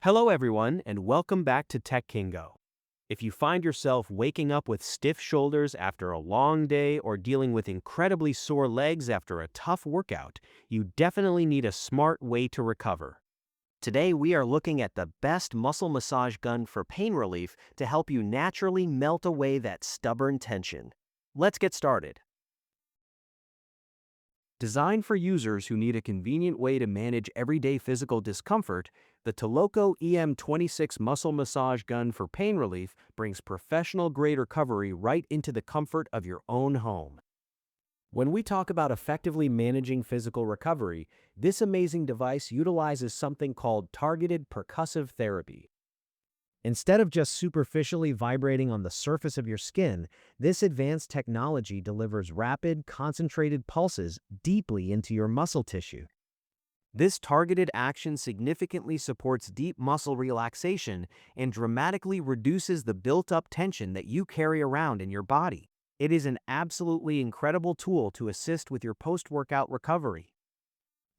Hello, everyone, and welcome back to Tech Kingo. If you find yourself waking up with stiff shoulders after a long day or dealing with incredibly sore legs after a tough workout, you definitely need a smart way to recover. Today, we are looking at the best muscle massage gun for pain relief to help you naturally melt away that stubborn tension. Let's get started. Designed for users who need a convenient way to manage everyday physical discomfort, the Toloco EM26 muscle massage gun for pain relief brings professional-grade recovery right into the comfort of your own home. When we talk about effectively managing physical recovery, this amazing device utilizes something called targeted percussive therapy. Instead of just superficially vibrating on the surface of your skin, this advanced technology delivers rapid, concentrated pulses deeply into your muscle tissue. This targeted action significantly supports deep muscle relaxation and dramatically reduces the built-up tension that you carry around in your body. It is an absolutely incredible tool to assist with your post-workout recovery.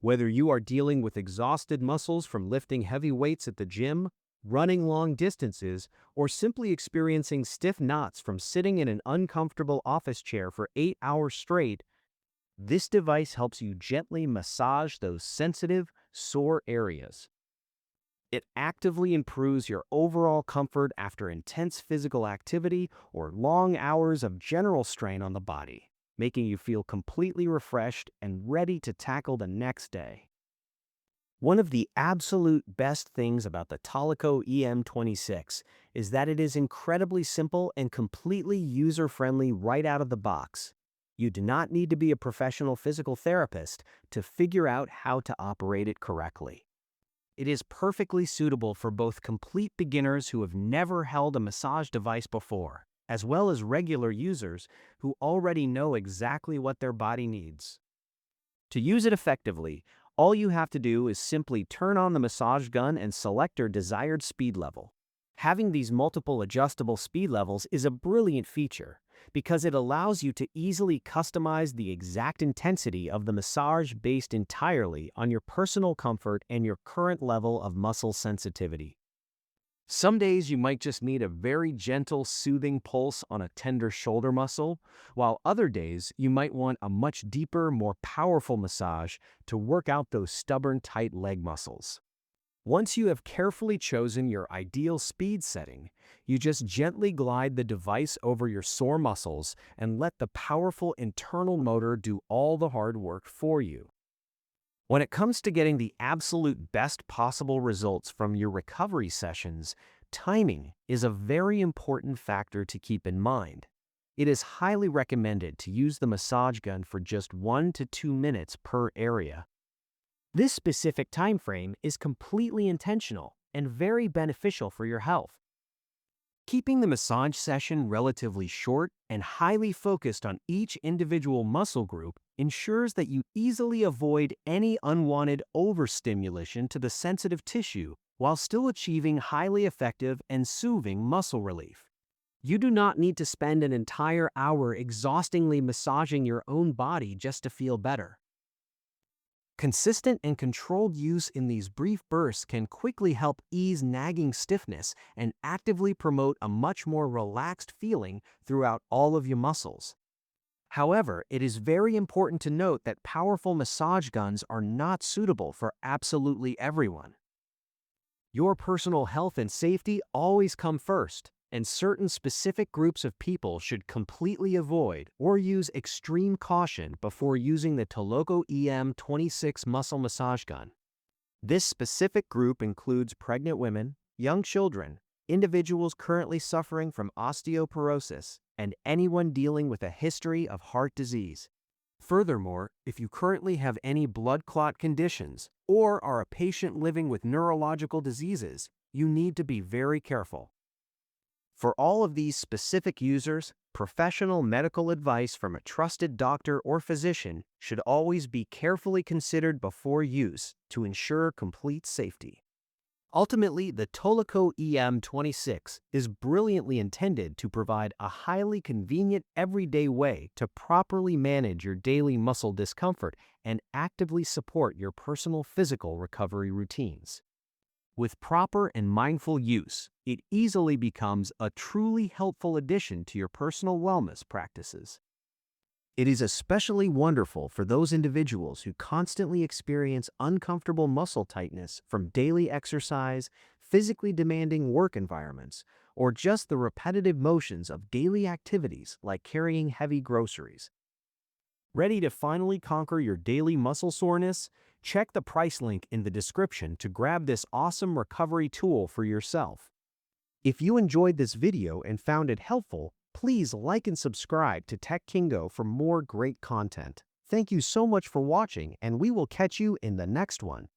Whether you are dealing with exhausted muscles from lifting heavy weights at the gym, running long distances, or simply experiencing stiff knots from sitting in an uncomfortable office chair for 8 hours straight, this device helps you gently massage those sensitive, sore areas. It actively improves your overall comfort after intense physical activity or long hours of general strain on the body, making you feel completely refreshed and ready to tackle the next day. One of the absolute best things about the Toloco EM26 is that it is incredibly simple and completely user-friendly right out of the box. You do not need to be a professional physical therapist to figure out how to operate it correctly. It is perfectly suitable for both complete beginners who have never held a massage device before, as well as regular users who already know exactly what their body needs. To use it effectively, all you have to do is simply turn on the massage gun and select your desired speed level. Having these multiple adjustable speed levels is a brilliant feature because it allows you to easily customize the exact intensity of the massage based entirely on your personal comfort and your current level of muscle sensitivity. Some days you might just need a very gentle, soothing pulse on a tender shoulder muscle, while other days you might want a much deeper, more powerful massage to work out those stubborn, tight leg muscles. Once you have carefully chosen your ideal speed setting, you just gently glide the device over your sore muscles and let the powerful internal motor do all the hard work for you. When it comes to getting the absolute best possible results from your recovery sessions, timing is a very important factor to keep in mind. It is highly recommended to use the massage gun for just 1 to 2 minutes per area. This specific time frame is completely intentional and very beneficial for your health. Keeping the massage session relatively short and highly focused on each individual muscle group ensures that you easily avoid any unwanted overstimulation to the sensitive tissue while still achieving highly effective and soothing muscle relief. You do not need to spend an entire hour exhaustingly massaging your own body just to feel better. Consistent and controlled use in these brief bursts can quickly help ease nagging stiffness and actively promote a much more relaxed feeling throughout all of your muscles. However, it is very important to note that powerful massage guns are not suitable for absolutely everyone. Your personal health and safety always come first, and certain specific groups of people should completely avoid or use extreme caution before using the Toloco EM26 muscle massage gun. This specific group includes pregnant women, young children, individuals currently suffering from osteoporosis, and anyone dealing with a history of heart disease. Furthermore, if you currently have any blood clot conditions or are a patient living with neurological diseases, you need to be very careful. For all of these specific users, professional medical advice from a trusted doctor or physician should always be carefully considered before use to ensure complete safety. Ultimately, the Toloco EM26 is brilliantly intended to provide a highly convenient everyday way to properly manage your daily muscle discomfort and actively support your personal physical recovery routines. With proper and mindful use, it easily becomes a truly helpful addition to your personal wellness practices. It is especially wonderful for those individuals who constantly experience uncomfortable muscle tightness from daily exercise, physically demanding work environments, or just the repetitive motions of daily activities like carrying heavy groceries. Ready to finally conquer your daily muscle soreness? Check the price link in the description to grab this awesome recovery tool for yourself. If you enjoyed this video and found it helpful, please like and subscribe to Tech Kingo for more great content. Thank you so much for watching, and we will catch you in the next one.